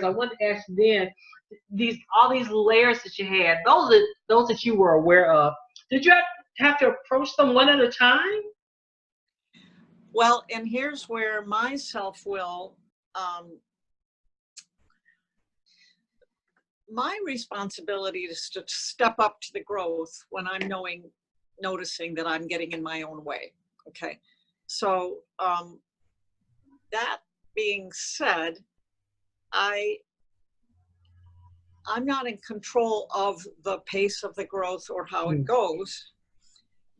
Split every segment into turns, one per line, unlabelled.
I wanted to ask you then, all these layers that you had, those that you were aware of, did you have to approach them one at a time?
Well, and here's where my self-will, my responsibility is to step up to the growth when I'm noticing that I'm getting in my own way. Okay. So that being said, I'm not in control of the pace of the growth or how it goes,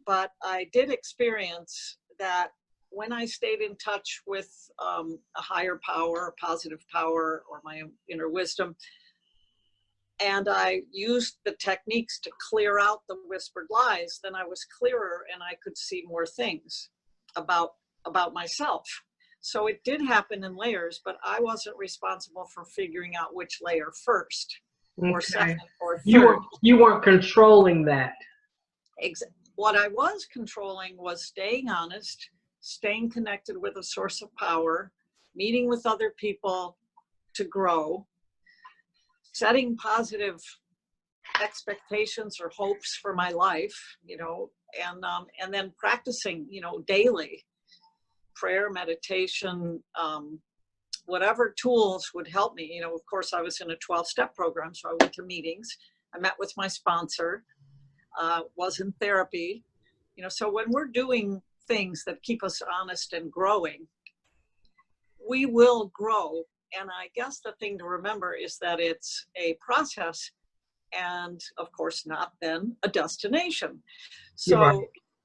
but I did experience that when I stayed in touch with a higher power, positive power, or my inner wisdom, and I used the techniques to clear out the whispered lies, then I was clearer and I could see more things about myself. So it did happen in layers, but I wasn't responsible for figuring out which layer first or second or third.
You weren't controlling that.
What I was controlling was staying honest, staying connected with a source of power, meeting with other people to grow, setting positive expectations or hopes for my life, and then practicing, daily prayer, meditation, whatever tools would help me. Of course, I was in a 12-step program, so I went to meetings. I met with my sponsor, was in therapy, so when we're doing things that keep us honest and growing, we will grow. And I guess the thing to remember is that it's a process and, of course, not then a destination. So
right.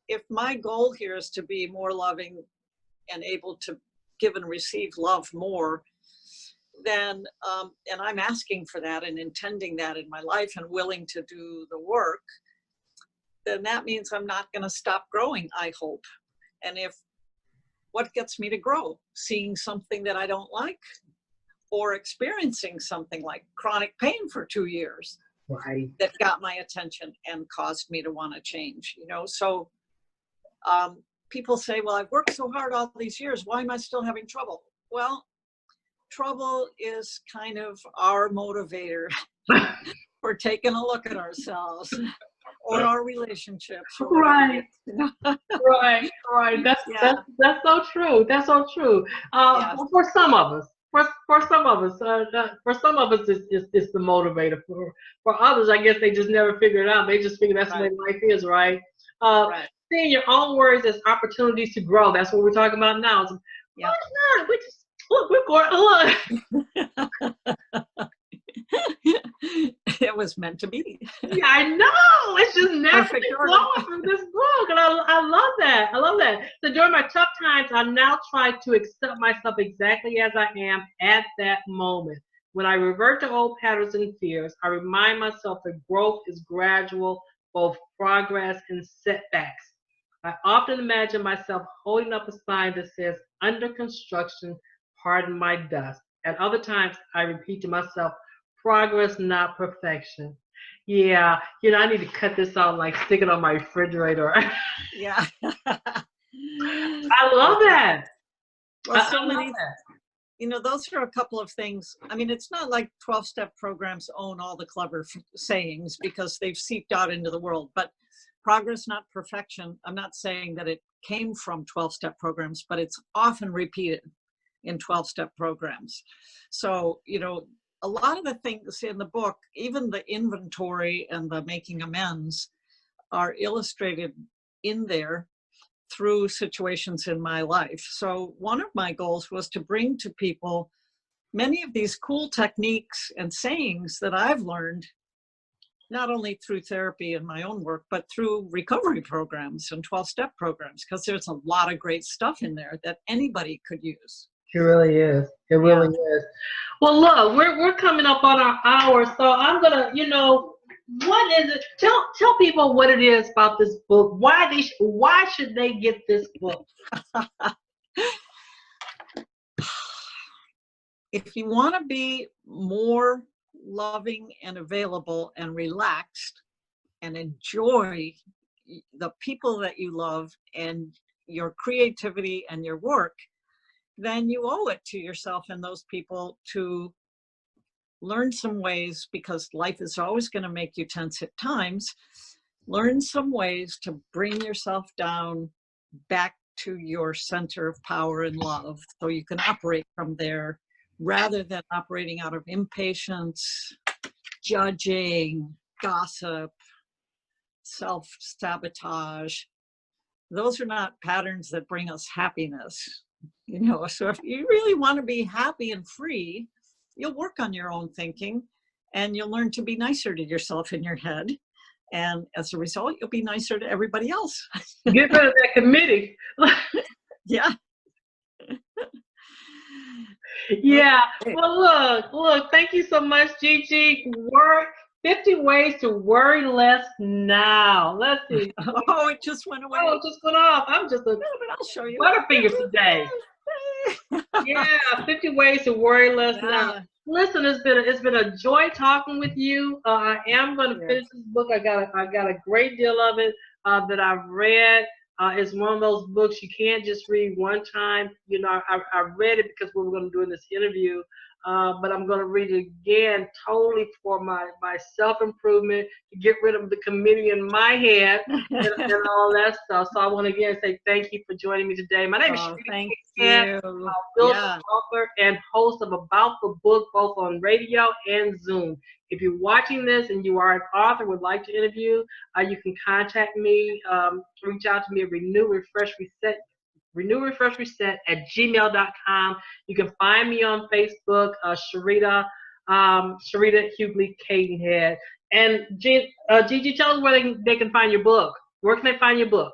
If my goal here is to be more loving and able to give and receive love more, then, and I'm asking for that and intending that in my life and willing to do the work, then that means I'm not going to stop growing, I hope. And what gets me to grow? Seeing something that I don't like, or experiencing something like chronic pain for 2 years,
right,
that got my attention and caused me to want to change, So people say, well, I've worked so hard all these years. Why am I still having trouble? Well, trouble is kind of our motivator for taking a look at ourselves or our relationships. Or
right. Right. That's so true. That's so true.
Yes.
For some of us. For some of us, it's the motivator. For others, I guess they just never figure it out. They just figure that's the way life is, right? Seeing your own words as opportunities to grow. That's what we're talking about now. So, why not? We just we're going. Look.
It was meant to be.
Yeah, I know. It's just naturally flowing from this book, and I love that. I love that. So during my tough times, I now try to accept myself exactly as I am at that moment. When I revert to old patterns and fears, I remind myself that growth is gradual, both progress and setbacks. I often imagine myself holding up a sign that says, "Under construction, pardon my dust." At other times, I repeat to myself, "Progress, not perfection." Yeah, I need to cut this out, like stick it on my refrigerator.
Yeah.
I love that.
Well, so many, those are a couple of things. I mean, it's not like 12-step programs own all the clever sayings because they've seeped out into the world, but progress, not perfection. I'm not saying that it came from 12-step programs, but it's often repeated in 12-step programs. So, a lot of the things in the book, even the inventory and the making amends, are illustrated in there through situations in my life. So one of my goals was to bring to people many of these cool techniques and sayings that I've learned, not only through therapy and my own work, but through recovery programs and 12-step programs, because there's a lot of great stuff in there that anybody could use.
It really is. It really is. Well, look, we're coming up on our hour, so I'm gonna, what is it? Tell people what it is about this book. Why should they get this book?
If you want to be more loving and available and relaxed and enjoy the people that you love and your creativity and your work, then you owe it to yourself and those people to learn some ways, because life is always going to make you tense at times. Learn some ways to bring yourself down back to your center of power and love, so you can operate from there rather than operating out of impatience, judging, gossip, self-sabotage. Those are not patterns that bring us happiness. So if you really want to be happy and free, you'll work on your own thinking, and you'll learn to be nicer to yourself in your head. And as a result, you'll be nicer to everybody else.
Get rid of that committee.
Yeah.
Yeah. Well, look, thank you so much, Gigi. 50 ways to worry less now. Let's see.
Oh, it just went away.
Oh, it just went off. I'm just a
but I'll show you.
Butterfinger today. Yeah, 50 ways to worry less now. Listen, it's been a joy talking with you. I am going to finish this book. I got a great deal of it that I've read. It's one of those books you can't just read one time. I read it because we were going to do this interview, but I'm going to read it again totally for my self-improvement, to get rid of the committee in my head and all that stuff. So I want to again say thank you for joining me today. My name is
Thank
you. Author and host of About the Book, both on radio and Zoom. If you're watching this and you are an author, would like to interview, you can contact me, reach out to me at Renew Refresh Reset at gmail.com. You can find me on Facebook, Sharita Hughley Cadenhead. And Gigi, tell us where they can find your book. Where can they find your book?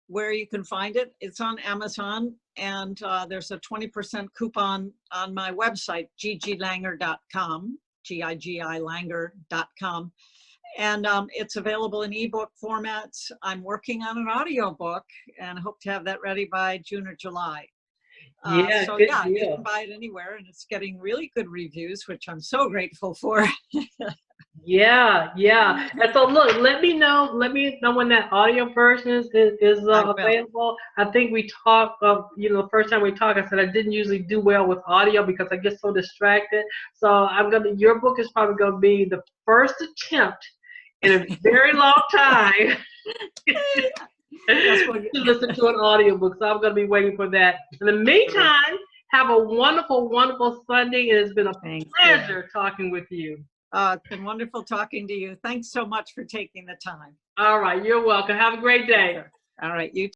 Where you can find it, it's on Amazon, and there's a 20% coupon on my website, gigilanger.com, gigilanger.com. And it's available in ebook formats. I'm working on an audio book and hope to have that ready by June or July. You can buy it anywhere, and it's getting really good reviews, which I'm so grateful for.
Yeah. And so look, let me know when that audio version is available. I think we talked, the first time we talked, I said I didn't usually do well with audio because I get so distracted. So your book is probably going to be the first attempt in a very long time to listen to an audiobook. So I'm going to be waiting for that. In the meantime, have a wonderful, wonderful Sunday. It has been a pleasure talking with you.
It's been wonderful talking to you. Thanks so much for taking the time.
All right. You're welcome. Have a great day.
All right. You